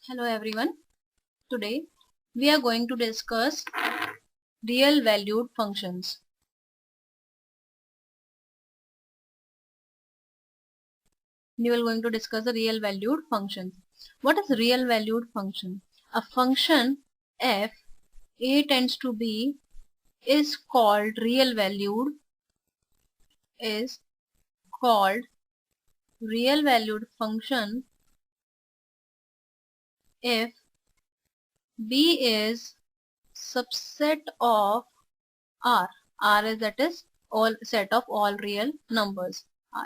Hello everyone. Today we are going to discuss real valued functions. We are going to discuss the real valued functions. What is real valued function? A function f a tends to b is called real valued is called real valued function if b is subset of R. R is that is all set of all real numbers.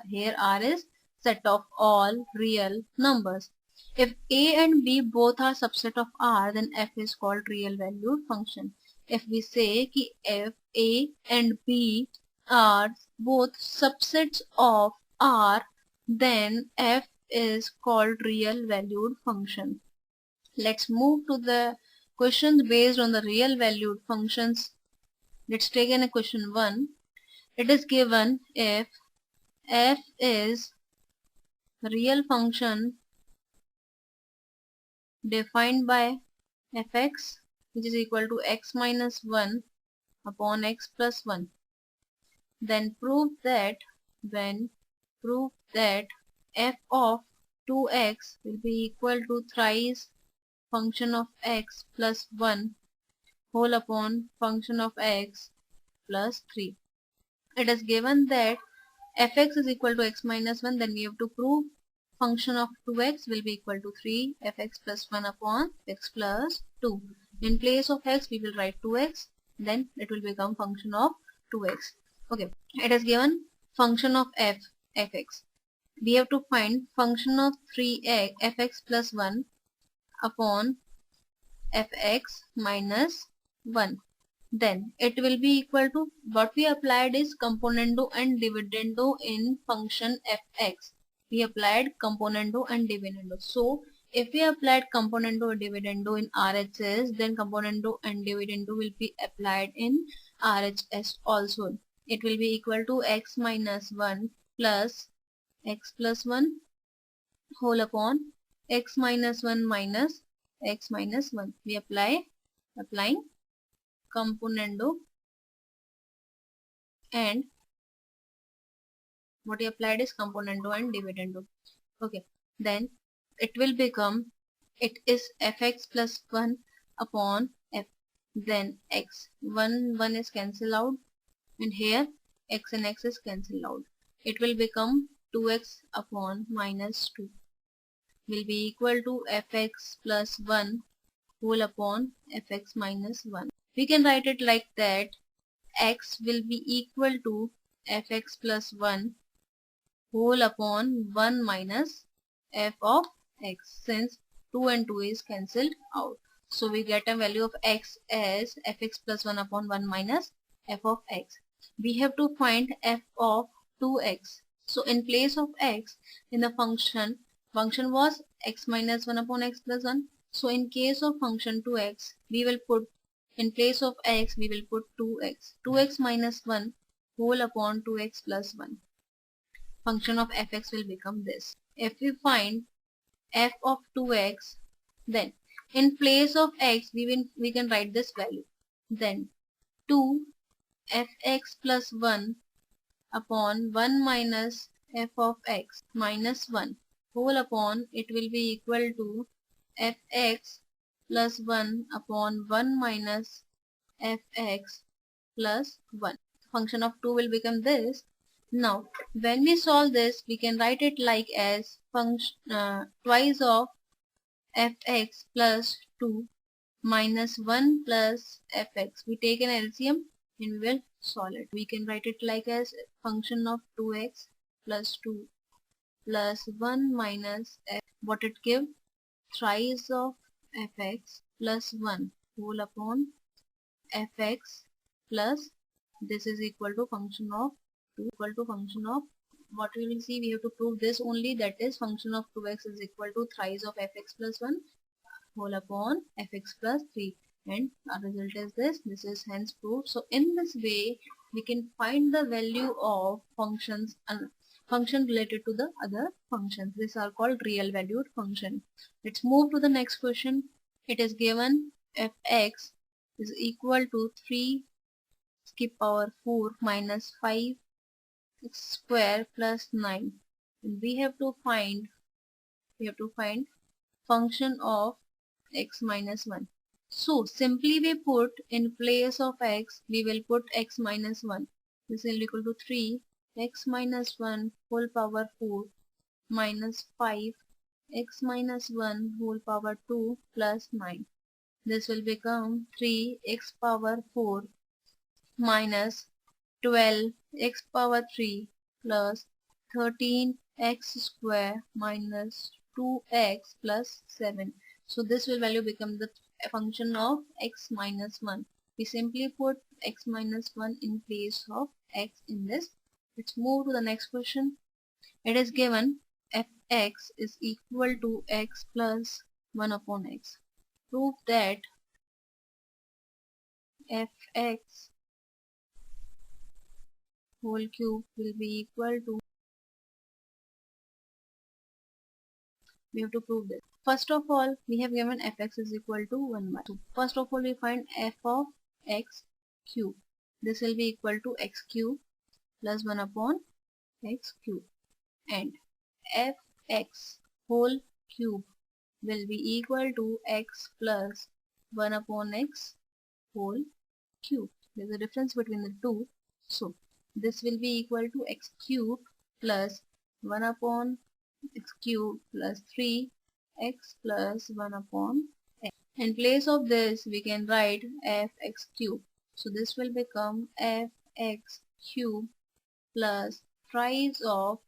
Here R is set of all real numbers. If A and B both are subset of R, then F is called real valued function. If we say कि if A and B are both subsets of R, then F is called real valued function. Let's move to the questions based on the real valued functions. Let's take in a question 1. It is given if f is a real function defined by fx which is equal to x minus 1 upon x plus 1. Then prove that f of 2x will be equal to thrice function of x plus 1 whole upon function of x plus 3. It is given that fx is equal to x minus 1, then we have to prove function of 2x will be equal to 3 fx plus 1 upon x plus 2. In place of x we will write 2x, then it will become function of 2x. Okay, it is given function of fx. We have to find function of 3x fx plus 1 upon fx minus 1. Then it will be equal to what we applied is componendo and dividendo in function fx. We applied componendo and dividendo. So if we applied componendo or dividendo in RHS, then componendo and dividendo will be applied in RHS also. It will be equal to x minus 1 plus x plus 1 whole upon x minus 1 minus x minus 1. We applying componendo and what we applied is componendo and dividendo. Okay, then it will become, it is fx plus 1 upon f, then x 1 is cancelled out, and here x and x is cancelled out. It will become 2x upon minus 2 will be equal to fx plus 1 whole upon fx minus 1. We can write it like that, x will be equal to fx plus 1 whole upon 1 minus f of x, since 2 and 2 is cancelled out. So we get a value of x as fx plus 1 upon 1 minus f of x. We have to find f of 2x. So in place of x in the function was x minus 1 upon x plus 1. So in case of function 2x, we will put, in place of x we will put 2x. 2x minus 1 whole upon 2x plus 1. Function of fx will become this. If we find f of 2x, then in place of x we can write this value. Then 2 fx plus 1 upon 1 minus f of x minus 1 whole upon, it will be equal to fx plus 1 upon 1 minus fx plus 1. Function of 2 will become this. Now when we solve this, we can write it like as twice of fx plus 2 minus 1 plus fx. We take an LCM and we will solve it. We can write it like as function of 2x plus 2 plus 1 minus f. What it give? Thrice of fx plus 1 whole upon fx plus, this is equal to function of 2 equal to function of, what we will see, we have to prove this only, that is function of 2x is equal to thrice of fx plus 1 whole upon fx plus 3, and our result is this. This is hence proved. So in this way we can find the value of functions function related to the other functions. These are called real valued function. Let's move to the next question. It is given f(x) is equal to 3 skip power 4 minus 5 x square plus 9. And we have to find function of x minus 1. So simply we put in place of x, we will put x minus 1. This will equal to 3 x minus 1 whole power 4 minus 5 x minus 1 whole power 2 plus 9. This will become 3 x power 4 minus 12 x power 3 plus 13 x square minus 2x plus 7. So this will value become the function of x minus 1. We simply put x minus 1 in place of x in this. Let's move to the next question. It is given f(x) is equal to x plus 1 upon x. Prove that f(x) whole cube will be equal to, we have to prove this. First of all, we have given f(x) is equal to 1 by 2. First of all, we find f of x cube. This will be equal to x cube plus 1 upon x cube. And f(x) whole cube will be equal to x plus 1 upon x whole cube. There is a difference between the two. So this will be equal to x cube plus 1 upon x cube plus 3 x plus 1 upon x. In place of this we can write f(x) cube. So this will become f(x) cube plus thrice of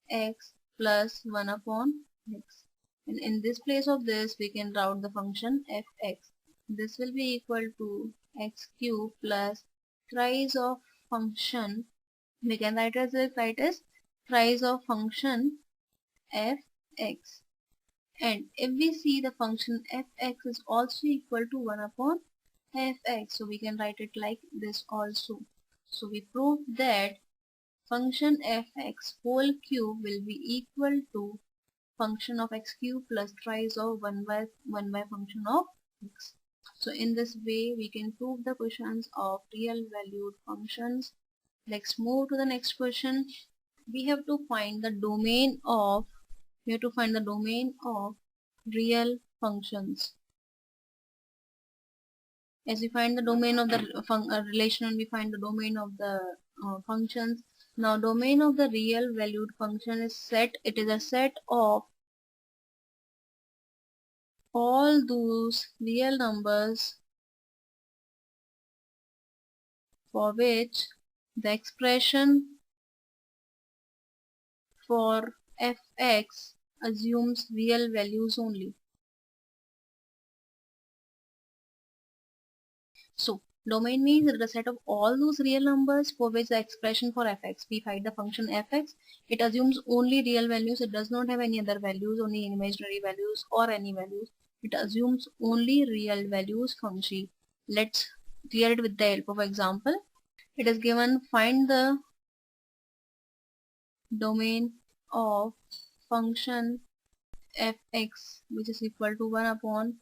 x plus 1 upon x. And in this place of this we can route the function f(x). This will be equal to x cube plus thrice of function, we can write as thrice of function f(x). And if we see the function f(x) is also equal to 1 upon f(x), so we can write it like this also. So we prove that function f(x) whole cube will be equal to function of x cube plus thrice of 1 by function of x. So in this way we can prove the questions of real valued functions. Let's move to the next question. We have to find the domain of real functions. As we find the domain of the relation, we find the domain of the functions. Now domain of the real valued function is set. It is a set of all those real numbers for which the expression for f(x) assumes real values only. So domain means it is a set of all those real numbers for which the expression for f(x), we find the function f(x), it assumes only real values. It does not have any other values, only imaginary values or any values. It assumes only real values function. Let's clear it with the help of example. It is given, find the domain of function f(x) which is equal to 1 upon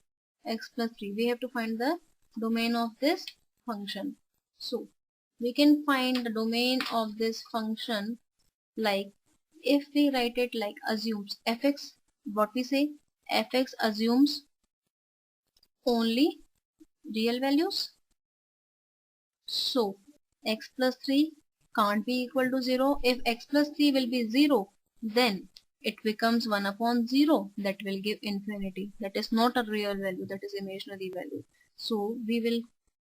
x plus 3. We have to find the domain of this function. So we can find the domain of this function like, if we write it like assumes f(x), what we say, f(x) assumes only real values. So x plus 3 can't be equal to 0. If x plus 3 will be 0, then it becomes 1 upon 0, that will give infinity. That is not a real value, that is imaginary value. So we will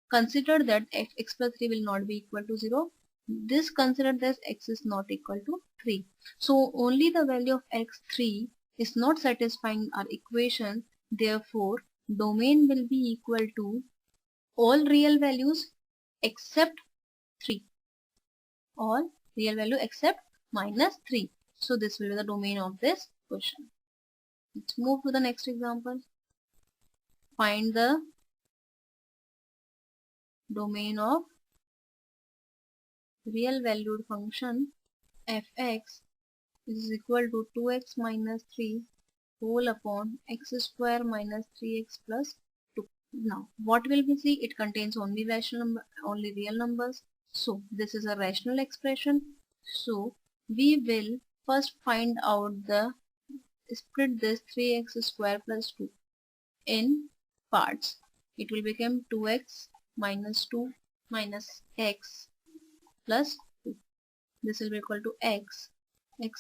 consider that x plus 3 will not be equal to 0. This consider that x is not equal to 3. So only the value of x3 is not satisfying our equation. Therefore domain will be equal to all real values except 3. All real value except minus 3. So this will be the domain of this question. Let's move to the next example. Find the domain of real valued function f(x) is equal to 2x minus 3 whole upon x square minus 3x plus 2. Now what will we see? It contains only only real numbers. So this is a rational expression. So we will first find out split this 3x square plus 2 in parts. It will become 2x minus 2 minus x plus 2. This will be equal to x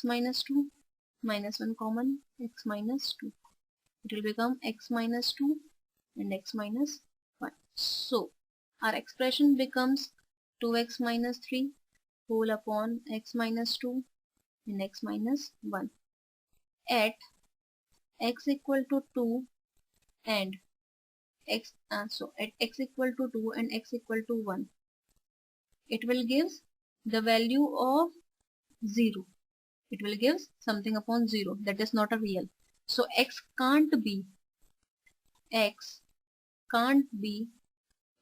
minus 2 minus 1 common, x minus 2. It will become x minus 2 and x minus 1. So our expression becomes 2x minus 3 whole upon x minus 2 and x minus 1 at x equal to 2 and at x equal to 2 and x equal to 1, it will give the value of 0. It will give something upon 0 that is not a real. So x can't be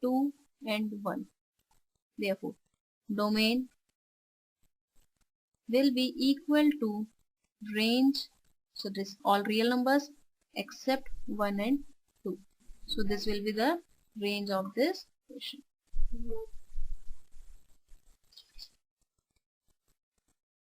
2 and 1. Therefore domain will be equal to range, so this all real numbers except 1 and 2. So this will be the range of this question.